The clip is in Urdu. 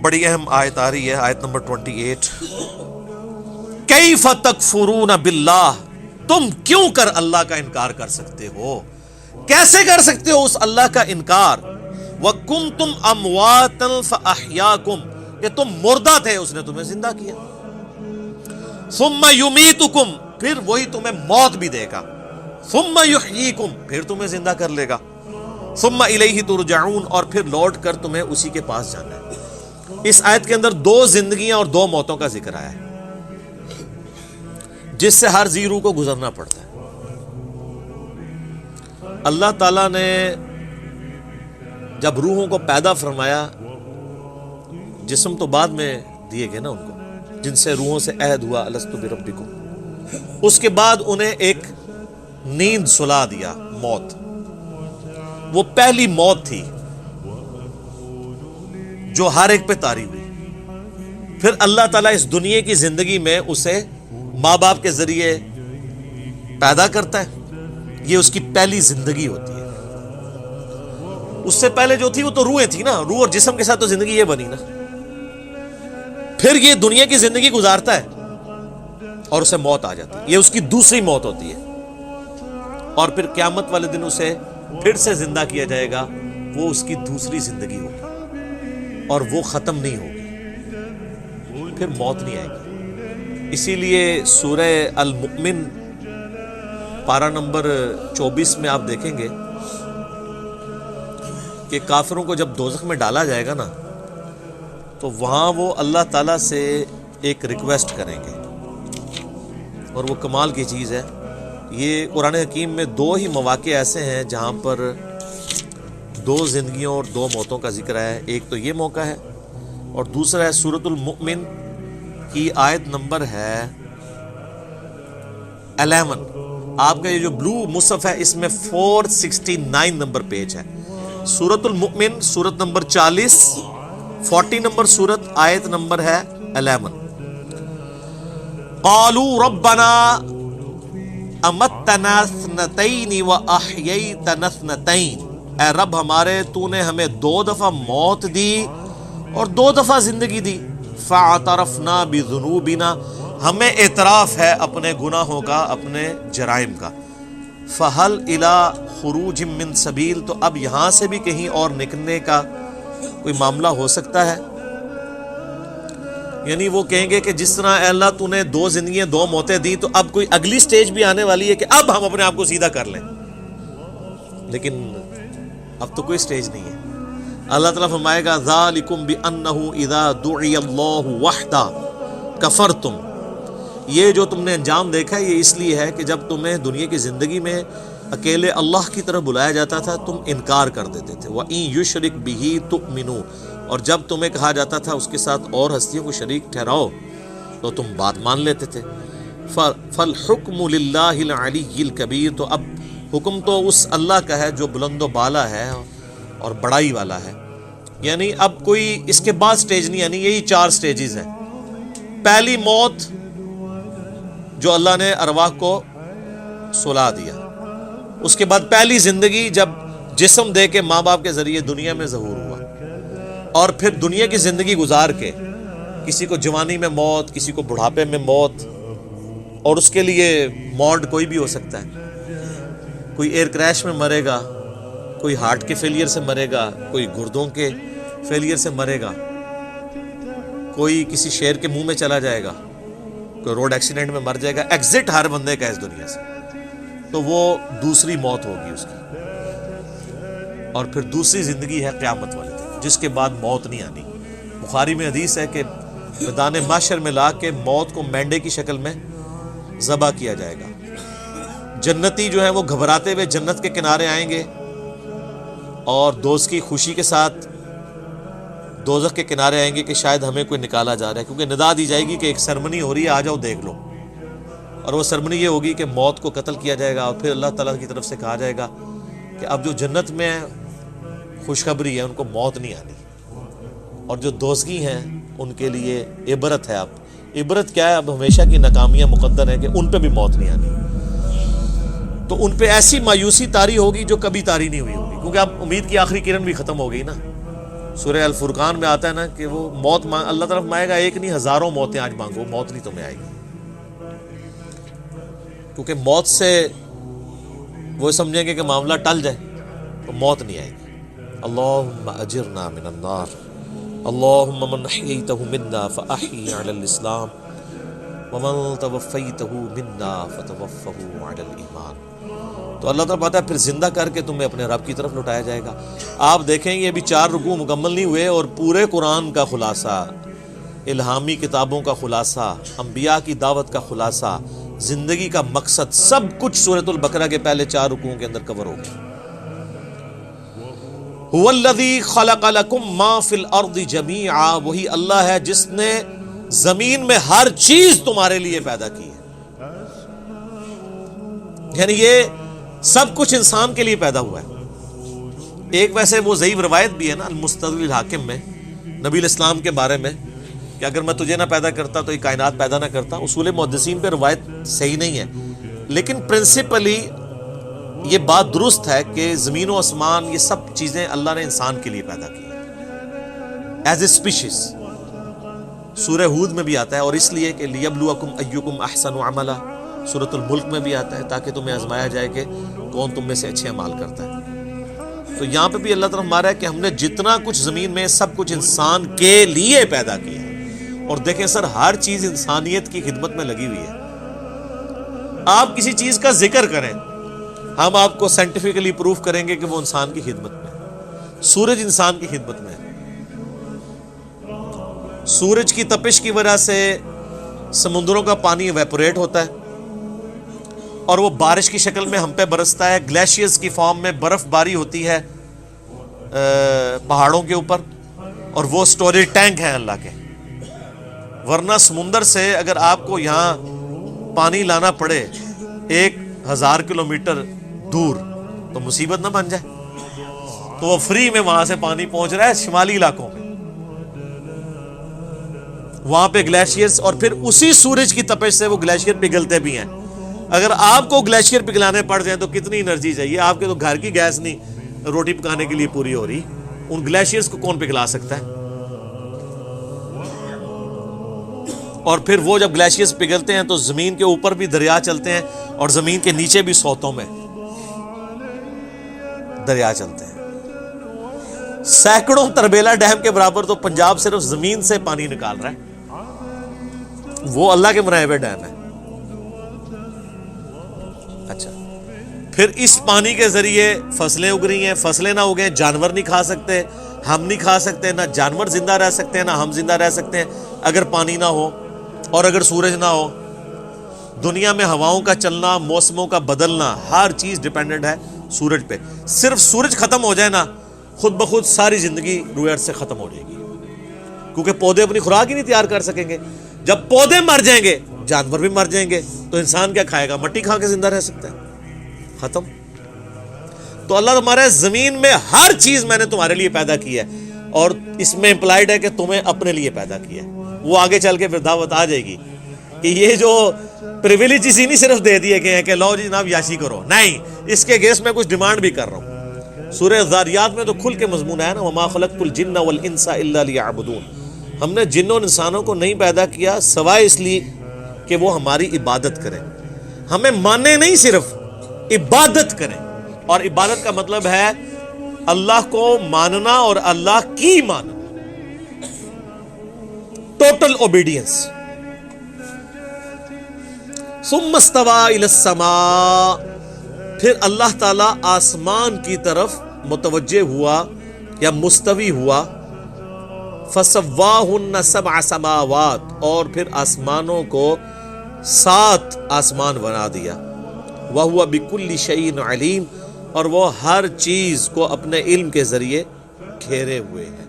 بڑی اہم آیت آ رہی ہے، آیت نمبر 28۔ کیف تکفرون باللہ، تم کیوں کر اللہ کا انکار کر سکتے ہو، کیسے کر سکتے ہو اس اللہ کا انکار؟ وَكُنْتُمْ أَمْوَاتًا فَأَحْيَاكُمْ، کہ تم مردہ تھے اس نے تمہیں زندہ کیا۔ ثُمَّ يُمِيتُكُمْ، پھر وہی تمہیں موت بھی دے گا۔ ثُمَّ يُحْيِيكُمْ، پھر تمہیں زندہ کر لے گا۔ ثُمَّ إِلَيْهِ تُرْجَعُونَ، اور پھر لوٹ کر تمہیں اسی کے پاس جانا ہے۔ اس آیت کے اندر 2 زندگیاں اور 2 موتوں کا ذکر آیا ہے، جس سے ہر ذی روح کو گزرنا پڑتا ہے۔ اللہ تعالیٰ نے جب روحوں کو پیدا فرمایا، جسم تو بعد میں دیے گئے نا ان کو، جن سے روحوں سے عہد ہوا الستو بربکم، اس کے بعد انہیں ایک نیند سلا دیا، موت۔ وہ پہلی موت تھی جو ہر ایک پہ طاری ہوئی۔ پھر اللہ تعالیٰ اس دنیا کی زندگی میں اسے ماں باپ کے ذریعے پیدا کرتا ہے، یہ اس کی پہلی زندگی ہوتی ہے۔ اس سے پہلے جو تھی وہ تو روحیں تھی نا، روح اور جسم کے ساتھ تو زندگی یہ بنی نا۔ پھر یہ دنیا کی زندگی گزارتا ہے اور اسے موت آ جاتی ہے، یہ اس کی دوسری موت ہوتی ہے۔ اور پھر قیامت والے دن اسے پھر سے زندہ کیا جائے گا، وہ اس کی دوسری زندگی ہوگی اور وہ ختم نہیں ہوگی، پھر موت نہیں آئے گی۔ اسی لیے سورہ المؤمن پارہ نمبر 24 میں آپ دیکھیں گے کہ کافروں کو جب دوزخ میں ڈالا جائے گا نا، تو وہاں وہ اللہ تعالیٰ سے ایک ریکویسٹ کریں گے، اور وہ کمال کی چیز ہے۔ یہ قرآن حکیم میں 2 ہی مواقع ایسے ہیں جہاں پر 2 زندگیوں اور 2 موتوں کا ذکر ہے۔ ایک تو یہ موقع ہے، اور دوسرا ہے سورۃ المؤمن کی آیت نمبر ہے 11۔ آپ کا یہ جو بلو مصحف ہے اس میں 469 نمبر پیج ہے۔ سورۃ المؤمن، سورت نمبر 40، 40 نمبر سورت، آیت نمبر ہے 11۔ قالوا ربنا امتنا اثنتین واحییتنا اثنتین، اے رب ہمارے تو نے ہمیں 2 دفعہ موت دی اور 2 دفعہ زندگی دی۔ فاعترفنا بذنوبنا، ہمیں اعتراف ہے اپنے گناہوں کا، اپنے جرائم کا۔ فہل الی خروج من سبیل، تو اب یہاں سے بھی کہیں اور نکلنے کا کوئی معاملہ ہو سکتا ہے؟ یعنی وہ کہیں گے کہ جس طرح اے اللہ تو نے 2 زندگیاں 2 موتیں دی، تو اب کوئی اگلی سٹیج بھی آنے والی ہے کہ اب ہم اپنے آپ کو سیدھا کر لیں۔ لیکن اب تو کوئی سٹیج نہیں ہے۔ اللہ تعالیٰ فرمائے گا ذالکم بانہ اذا دعی اللہ وحدہ کفرتم، یہ جو تم نے انجام دیکھا ہے یہ اس لیے ہے کہ جب تمہیں دنیا کی زندگی میں اکیلے اللہ کی طرف بلایا جاتا تھا تم انکار کر دیتے تھے۔ وَإِن يُشْرِكْ بِهِ تُؤْمِنُوا، اور جب تمہیں کہا جاتا تھا اس کے ساتھ اور ہستیوں کو شریک ٹھہراؤ تو تم بات مان لیتے تھے۔ فَالْحُكْمُ لِلَّهِ الْعَلِيِّ الْكَبِيرِ، تو اب حکم تو اس اللہ کا ہے جو بلند و بالا ہے اور بڑائی والا ہے۔ یعنی اب کوئی اس کے بعد سٹیج نہیں، یعنی یہی 4 سٹیجز ہیں۔ پہلی موت جو اللہ نے ارواح کو سلا دیا، اس کے بعد پہلی زندگی جب جسم دے کے ماں باپ کے ذریعے دنیا میں ظہور ہوا، اور پھر دنیا کی زندگی گزار کے کسی کو جوانی میں موت، کسی کو بڑھاپے میں موت، اور اس کے لیے موڈ کوئی بھی ہو سکتا ہے۔ کوئی ایئر کریش میں مرے گا، کوئی ہارٹ کے فیلئر سے مرے گا، کوئی گردوں کے فیلئر سے مرے گا، کوئی کسی شیر کے منہ میں چلا جائے گا، کوئی روڈ ایکسیڈنٹ میں مر جائے گا۔ ایگزٹ ہر بندے کا اس دنیا سے، تو وہ دوسری موت ہوگی اس کی۔ اور پھر دوسری زندگی ہے قیامت والے دن، جس کے بعد موت نہیں آنی۔ بخاری میں حدیث ہے کہ میدان محشر میں لا کے موت کو مینڈے کی شکل میں ذبح کیا جائے گا۔ جنتی جو ہیں وہ گھبراتے ہوئے جنت کے کنارے آئیں گے، اور دوست کی خوشی کے ساتھ دوزخ کے کنارے آئیں گے کہ شاید ہمیں کوئی نکالا جا رہا ہے، کیونکہ ندا دی جائے گی کہ ایک سرمنی ہو رہی ہے، آ جاؤ دیکھ لو۔ اور وہ سرمنی یہ ہوگی کہ موت کو قتل کیا جائے گا، اور پھر اللہ تعالیٰ کی طرف سے کہا جائے گا کہ اب جو جنت میں خوشخبری ہے ان کو موت نہیں آنی، اور جو دوزخی ہیں ان کے لیے عبرت ہے۔ اب عبرت کیا ہے؟ اب ہمیشہ کی ناکامیاں مقدر ہیں کہ ان پہ بھی موت نہیں آنی، تو ان پہ ایسی مایوسی طاری ہوگی جو کبھی طاری نہیں ہوئی ہوگی، کیونکہ اب امید کی آخری کرن بھی ختم ہو گئی نا۔ سورہ الفرقان میں آتا ہے نا کہ وہ موت اللہ طرف مانگے گا، ایک نہیں ہزاروں موتیں آج مانگو، موت نہیں تمہیں آئے گی، کیونکہ موت سے وہ سمجھیں گے کہ معاملہ ٹل جائے، تو موت نہیں آئے گی۔ اللہم اجرنا من النار، اللہم من احییتہ منا فاحی علی الاسلام ومن توفیتہ منا فتوفہ علی الایمان۔ تو اللہ تعالیٰ بتا ہے پھر زندہ کر کے تمہیں اپنے رب کی طرف لوٹایا جائے گا۔ آپ دیکھیں گے ابھی 4 رکوع مکمل نہیں ہوئے اور پورے قرآن کا خلاصہ، الہامی کتابوں کا خلاصہ، انبیاء کی دعوت کا خلاصہ، زندگی کا مقصد، سب کچھ سورۃ البقرہ کے پہلے 4 رکوعوں کے اندر کور ہو گیا۔ هو الذی خلق لکم ما فی الارض جمیعا، وہی اللہ ہے جس نے زمین میں ہر چیز تمہارے لیے پیدا کی ہے، یعنی یہ سب کچھ انسان کے لیے پیدا ہوا ہے۔ ایک ویسے وہ ضعیف روایت بھی ہے نا المستدرک الحاکم میں نبی الاسلام کے بارے میں کہ اگر میں تجھے نہ پیدا کرتا تو یہ کائنات پیدا نہ کرتا۔ اصول محدثین پہ روایت صحیح نہیں ہے، لیکن پرنسپلی یہ بات درست ہے کہ زمین و آسمان یہ سب چیزیں اللہ نے انسان کے لیے پیدا کی ایز اے اسپیشیز۔ سورہ ہود میں بھی آتا ہے، اور اس لیے کہ لیبلوکم ایکم احسن عملا، سورۃ الملک میں بھی آتا ہے تاکہ تمہیں آزمایا جائے کہ کون تم میں سے اچھے اعمال کرتا ہے۔ تو یہاں پہ بھی اللہ تعالیٰ ہمارا ہے کہ ہم نے جتنا کچھ زمین میں سب کچھ انسان کے لیے پیدا کیا ہے، اور دیکھیں سر ہر چیز انسانیت کی خدمت میں لگی ہوئی ہے۔ آپ کسی چیز کا ذکر کریں، ہم آپ کو سائنٹیفکلی پروف کریں گے کہ وہ انسان کی خدمت میں ہے۔ سورج انسان کی خدمت میں ہے، سورج کی تپش کی وجہ سے سمندروں کا پانی ایویپوریٹ ہوتا ہے اور وہ بارش کی شکل میں ہم پہ برستا ہے، گلیشیئرز کی فارم میں برف باری ہوتی ہے پہاڑوں کے اوپر، اور وہ سٹوریج ٹینک ہیں اللہ کے۔ ورنہ سمندر سے اگر آپ کو یہاں پانی لانا پڑے 1000 کلومیٹر دور تو مصیبت نہ بن جائے، تو وہ فری میں وہاں سے پانی پہنچ رہا ہے شمالی علاقوں میں، وہاں پہ گلیشیئرز، اور پھر اسی سورج کی تپش سے وہ گلیشیئر پگھلتے بھی ہیں۔ اگر آپ کو گلیشیئر پگھلانے پڑ جائیں تو کتنی انرجی چاہیے؟ آپ کے تو گھر کی گیس نہیں روٹی پکانے کے لیے پوری ہو رہی، ان گلیشیئرز کو کون پگھلا سکتا ہے؟ اور پھر وہ جب گلیشیئرز پگھلتے ہیں تو زمین کے اوپر بھی دریا چلتے ہیں اور زمین کے نیچے بھی سوتوں میں دریا چلتے ہیں۔ سینکڑوں تربیلا ڈیم کے برابر تو پنجاب صرف زمین سے پانی نکال رہا ہے، وہ اللہ کے بنائے ہوئے ڈیم ہے۔ اچھا، پھر اس پانی کے ذریعے فصلیں اگ رہی ہیں، فصلیں نہ اگیں جانور نہیں کھا سکتے، ہم نہیں کھا سکتے، نہ جانور زندہ رہ سکتے ہیں، نہ ہم زندہ رہ سکتے ہیں اگر پانی نہ ہو اور اگر سورج نہ ہو۔ دنیا میں ہواؤں کا چلنا، موسموں کا بدلنا، ہر چیز ڈیپینڈنٹ ہے سورج پہ۔ صرف سورج ختم ہو جائے نا، خود بخود ساری زندگی روئے ارض سے ختم ہو جائے گی، کیونکہ پودے اپنی خوراک ہی نہیں تیار کر سکیں گے۔ جب پودے مر جائیں گے جانور بھی مر جائیں گے، تو انسان کیا کھائے گا؟ مٹی کھا کے زندہ رہ سکتا ہے؟ ختم۔ تو اللہ تمہارے زمین میں ہر چیز میں نے تمہارے لیے پیدا کی ہے، اور اس میں امپلائڈ ہے کہ تمہیں اپنے لیے پیدا کیا ہے۔ وہ آگے چل کے پھر دعوت آ جائے گی کہ یہ جو پریویلیجز ہی نہیں صرف دے دیے گئے ہیں کہ لو جی جناب یاشی کرو، نہیں، اس کے گیس میں کچھ ڈیمانڈ بھی کر رہا ہوں۔ سورہ ذاریات میں تو کھل کے مضمون ہے نا، وما خلقت الجن والانس الا لیعبدون۔ ہم نے جنوں اور انسانوں کو نہیں پیدا کیا سوائے اس لیے کہ وہ ہماری عبادت کریں، ہمیں مانے نہیں، صرف عبادت کریں۔ اور عبادت کا مطلب ہے اللہ کو ماننا اور اللہ کی ماننا، ٹوٹل اوبیڈینس۔ ثم استوى الى السماء، پھر اللہ تعالیٰ آسمان کی طرف متوجہ ہوا یا مستوی ہوا، فسواہن 7 سماوات، اور پھر آسمانوں کو 7 آسمان بنا دیا، وَهُوَ بِكُلِّ شَيْءٍ عَلِيمٌ، اور وہ ہر چیز کو اپنے علم کے ذریعے گھیرے ہوئے ہیں۔